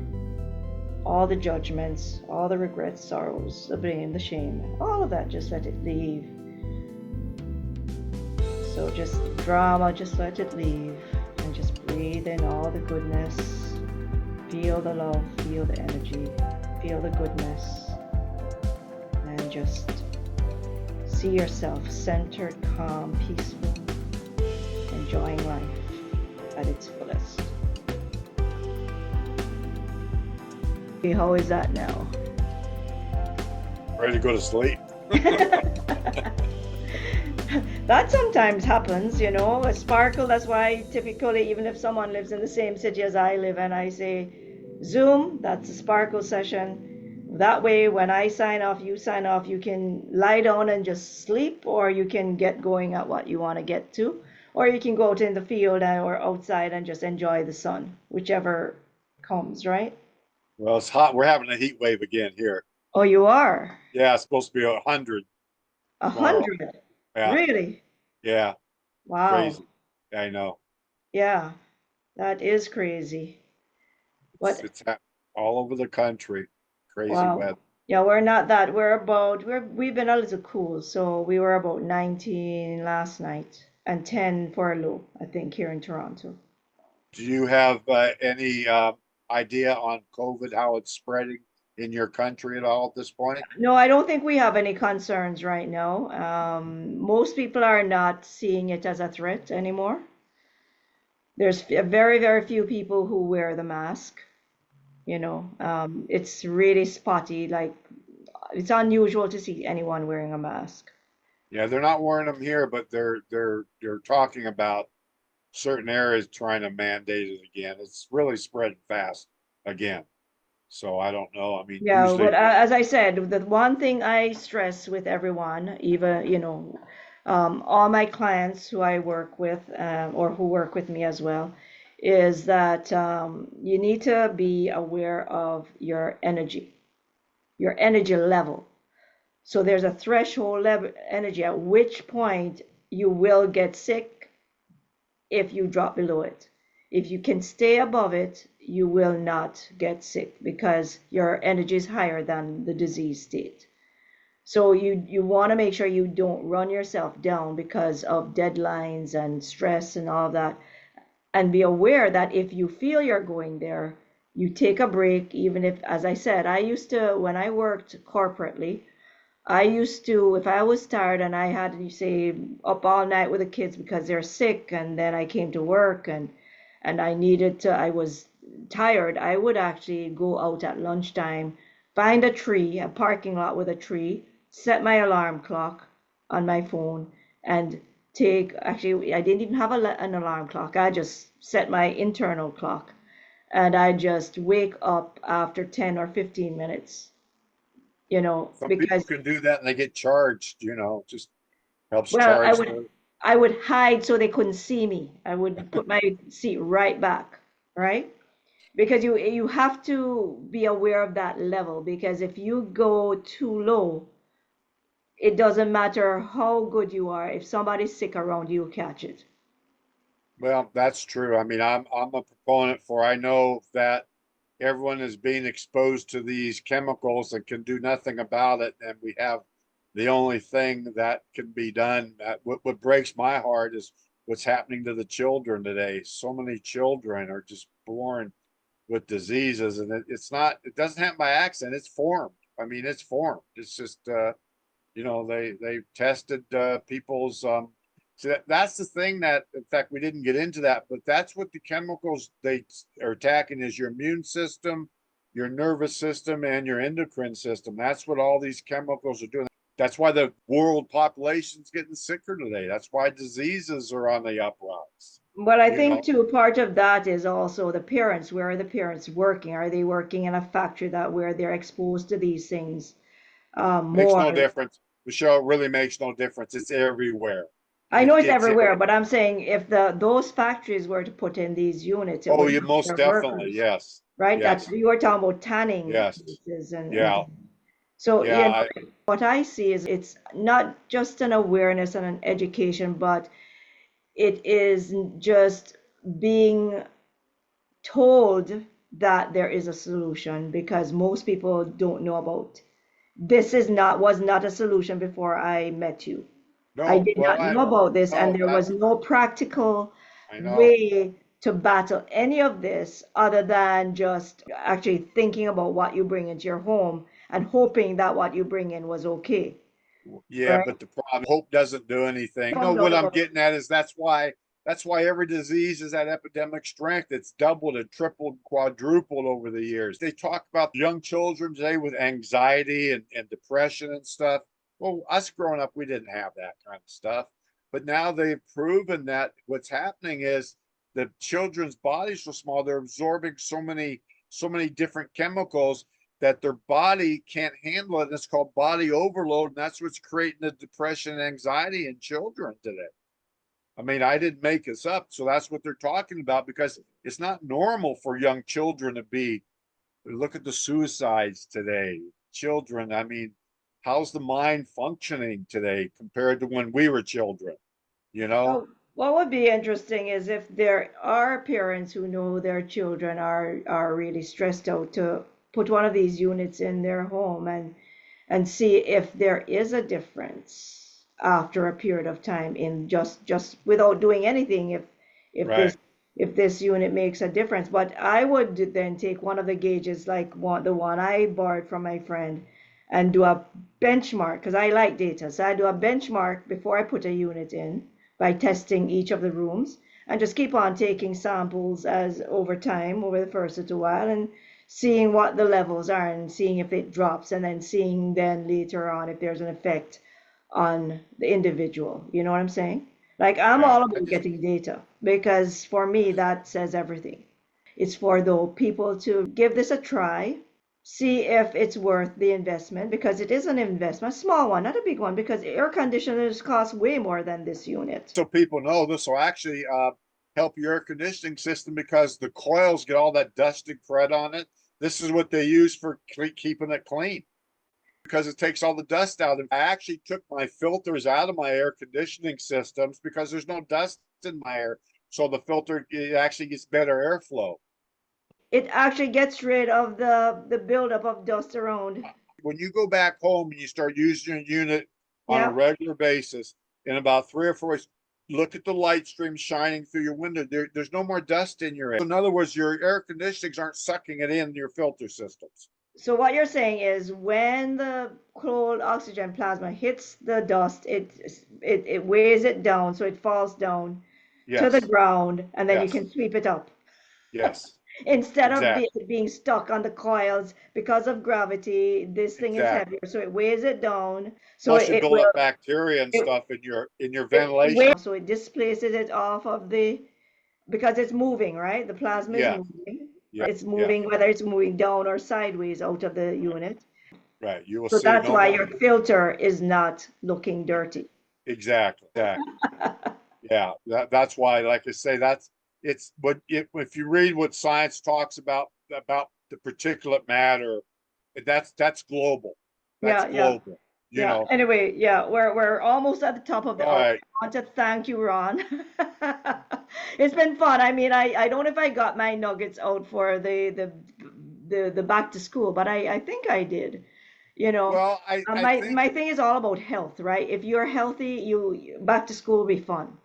All the judgments, all the regrets, sorrows, the blame, the shame, all of that, just let it leave. So just drama, just let it leave, and just breathe in all the goodness. Feel the love, feel the energy, feel the goodness, and just see yourself centered, calm, peaceful, enjoying life at its fullest. How is that now? Ready to go to sleep? That sometimes happens, you know, a sparkle. That's why typically, even if someone lives in the same city as I live and I say Zoom, that's a sparkle session. That way, when I sign off, you sign off, you can lie down and just sleep, or you can get going at what you want to get to, or you can go out in the field or outside and just enjoy the sun, whichever comes, right? Well, it's hot. We're having a heat wave again here. Oh, you are? Yeah, it's supposed to be 100 A tomorrow. hundred? Yeah, Really? yeah, Wow. crazy. I know. Yeah, that is crazy. It's What? it's ha- all over the country. Crazy Wow. weather. Yeah, we're not that. We've been a little cool. So we were about 19 last night and 10 for a low, I think, here in Toronto. Do you have any idea on COVID, how it's spreading in your country at all at this point? No, I don't think we have any concerns right now. Most people are not seeing it as a threat anymore. There's very, very few people who wear the mask. It's really spotty. Like, it's unusual to see anyone wearing a mask. Yeah, they're not wearing them here, but they're talking about certain areas trying to mandate it again. It's really spreading fast again. So I don't know. I mean, Yeah, but usually, as I said, the one thing I stress with everyone, even, all my clients who I work with, or who work with me as well, is that you need to be aware of your energy level. So there's a threshold level energy at which point you will get sick if you drop below it. If you can stay above it, you will not get sick because your energy is higher than the disease state. So you want to make sure you don't run yourself down because of deadlines and stress and all of that. And be aware that if you feel you're going there, you take a break, even if, as I said, I used to, when I worked corporately, I used to, if I was tired and I had to say up all night with the kids because they're sick, and then I came to work and I was tired, I would actually go out at lunchtime, find a tree, a parking lot with a tree, set my alarm clock on my phone, and actually, I didn't even have an alarm clock. I just set my internal clock, and I just wake up after 10 or 15 minutes, some people because can do that and they get charged, just helps well, I charge would the. I would hide so they couldn't see me. I would put my seat right back, right? Because you have to be aware of that level, because if you go too low, it doesn't matter how good you are. If somebody's sick around you, you'll catch it. Well, that's true. I mean, I'm a proponent for I know that everyone is being exposed to these chemicals and can do nothing about it. And we have the only thing that can be done. What breaks my heart is what's happening to the children today. So many children are just born with diseases, and it doesn't happen by accident. It's formed. I mean, it's formed. It's just they tested people's so that's the thing that, in fact, we didn't get into that, but that's what the chemicals they are attacking is your immune system, your nervous system, and your endocrine system. That's what all these chemicals are doing. That's why the world population's getting sicker today. That's why diseases are on the uprise. Well, I You think know, too, part of that is also the parents. Where are the parents working? Are they working in a factory that where they're exposed to these things makes more? no difference. Michelle, it really makes no difference. It's everywhere. I know It it's gets it. everywhere, but I'm saying if those factories were to put in these units, it Oh, would you help most their definitely. workers, Yes. right? That Yes. you were talking about tanning Yes. places and Yeah. things. So, Yeah. what I see is it's not just an awareness and an education, but it is just being told that there is a solution, because most people don't know about this. Was not a solution before I met you. I No. did Well, not know about this, and no, there was no practical I know. way to battle any of this other than just actually thinking about what you bring into your home and hoping that what you bring in was okay. Yeah, right? but the problem, hope doesn't do anything. No No, what doubt I'm about it. getting at is that's why every disease is at epidemic strength. It's doubled and tripled, quadrupled over the years. They talk about young children today with anxiety and depression and stuff. Well, us growing up, we didn't have that kind of stuff. But now they've proven that what's happening is the children's bodies are small. They're absorbing so many different chemicals that their body can't handle it. And it's called body overload. And that's what's creating the depression and anxiety in children today. I mean, I didn't make this up. So that's what they're talking about because it's not normal for young children to be. Look at the suicides today. Children, I mean, how's the mind functioning today compared to when we were children? You know? Well, what would be interesting is if there are parents who know their children are really stressed out to put one of these units in their home and see if there is a difference after a period of time in just without doing anything if Right. this unit makes a difference. But I would then take one of the gauges like the one I borrowed from my friend and do a benchmark because I like data. So I do a benchmark before I put a unit in by testing each of the rooms and just keep on taking samples as over time over the first little while and seeing what the levels are and seeing if it drops and then seeing then later on if there's an effect on the individual. You know what I'm saying? Like I'm Yeah. all about getting data because for me that says everything. It's for the people to give this a try, see if it's worth the investment because it is an investment, a small one, not a big one, because air conditioners cost way more than this unit. So people know this will actually help your air conditioning system because the coils get all that dust and crud on it. This is what they use for keeping it clean because it takes all the dust out. I actually took my filters out of my air conditioning systems because there's no dust in my air. So the filter, it actually gets better airflow. It actually gets rid of the buildup of dust around. When you go back home and you start using your unit on a Yeah. regular basis, in about 3 or 4 weeks, look at the light stream shining through your window. There's no more dust in your air. In other words, your air conditionings aren't sucking it in your filter systems. So what you're saying is when the cold oxygen plasma hits the dust, it weighs it down, so it falls down to the Yes, ground, and then you yes, can sweep it up. yes, Instead of exactly, being stuck on the coils because of gravity, this thing is heavier, exactly. so it weighs it down, so Plus, you it build will up bacteria and it, stuff in your it ventilation. weighs, so it displaces it off of the because it's moving, right? The plasma is Yeah, moving. yeah, It's yeah. moving whether it's moving down or sideways out of the unit. Right. You will So see that's no why more. your filter is not looking dirty. Exactly. Exactly. Yeah, that's why, like I say, it's what if you read what science talks about the particulate matter, that's global. That's Yeah, yeah, global. You yeah. know. Anyway, yeah, we're almost at the top of the All hour. right. I want to thank you, Ron. It's been fun. I mean, I don't know if I got my nuggets out for the back to school, but I think I did. You know, Well, I think my thing is all about health, right? If you're healthy, back to school will be fun.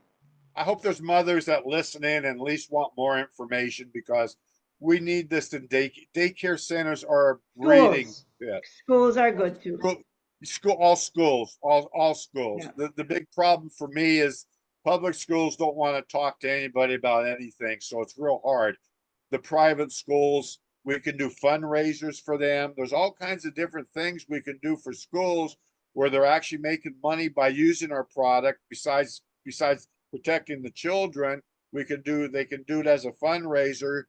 I hope there's mothers that listen in and at least want more information because we need this in daycare centers are breeding Schools, this. schools are good too. School, all schools, all schools. Yeah. The big problem for me is public schools don't want to talk to anybody about anything, so it's real hard. The private schools, we can do fundraisers for them. There's all kinds of different things we can do for schools where they're actually making money by using our product. Besides protecting the children, they can do it as a fundraiser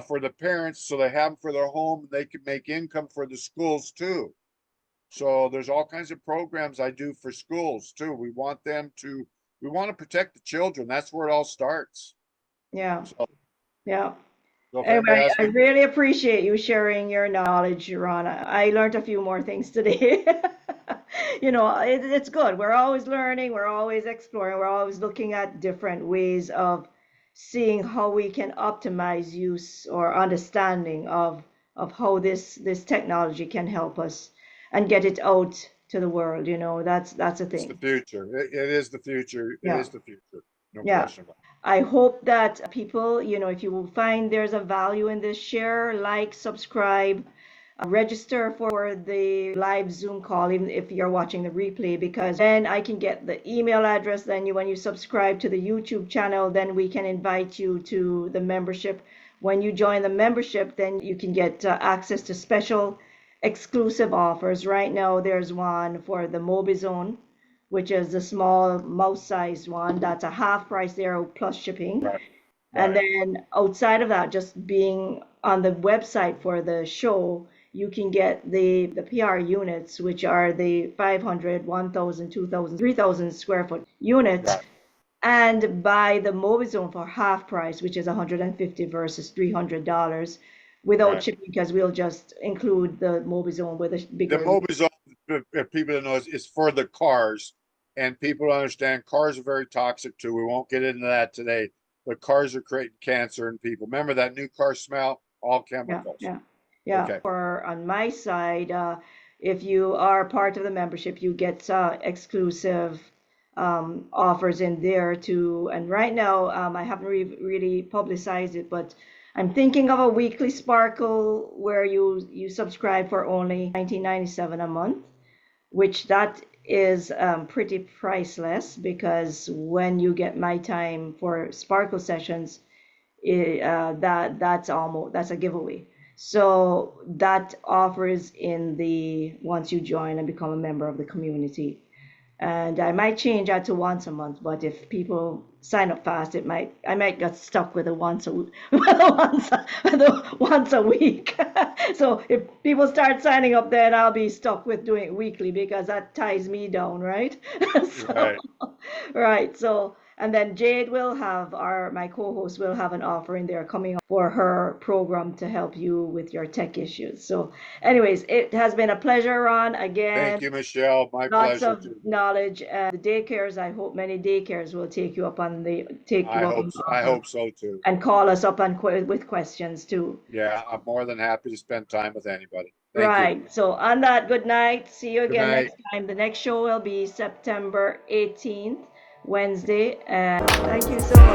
for the parents, so they have them for their home. And they can make income for the schools too. So there's all kinds of programs I do for schools too. We want to protect the children. That's where it all starts. Yeah. So, Yeah. so if anybody Anyway, has I any, really appreciate you sharing your knowledge, Ron. I learned a few more things today. You know, it's good. We're always learning, we're always exploring, we're always looking at different ways of seeing how we can optimize use or understanding of how this technology can help us and get it out to the world. You know, that's a it's the thing. future. It is the future. It Yeah. is the future. No Yeah. question about I hope that people, you know, if you will find there's a value in this, share, like, subscribe, register for the live Zoom call, even if you're watching the replay, because then I can get the email address. Then when you subscribe to the YouTube channel, then we can invite you to the membership. When you join the membership, then you can get access to special exclusive offers. Right now, there's one for the Mobizone, which is the small mouse-sized one. That's a half price there plus shipping. Right. And then outside of that, just being on the website for the show, you can get the PR units, which are the 500, 1,000, 2,000, 3,000 square foot units, Right. and buy the Mobizone for half price, which is $150 versus $300 without Right. shipping, because we'll just include the Mobizone with a The bigger. Mobizone, if people don't know, is for the cars, and people understand cars are very toxic too. We won't get into that today, but cars are creating cancer in people. Remember that new car smell? All Yeah, chemicals. yeah. Okay. For on my side, if you are part of the membership, you get exclusive offers in there too. And right now, I haven't really publicized it, but I'm thinking of a weekly sparkle where you subscribe for only $19.97 a month, which that is pretty priceless, because when you get my time for sparkle sessions, that's a giveaway. So that offers in the once you join and become a member of the community. And I might change that to once a month, but if people sign up fast, I might get stuck with a once a once a week. So if people start signing up, then I'll be stuck with doing it weekly, because that ties me down, right? So, Right. right. So, and then Jade will have my co-host will have an offer in there coming up for her program to help you with your tech issues. So, anyways, it has been a pleasure, Ron. Again, Thank you, Michelle. My lots pleasure of too. knowledge. And the daycares, I hope many daycares will take you up on the I hope so. I hope so too. and call us up with questions too. Yeah, I'm more than happy to spend time with anybody. Thank you. Right. So on that, good night. See you Good again night. next time. The next show will be September 18th, Wednesday. And thank you so much.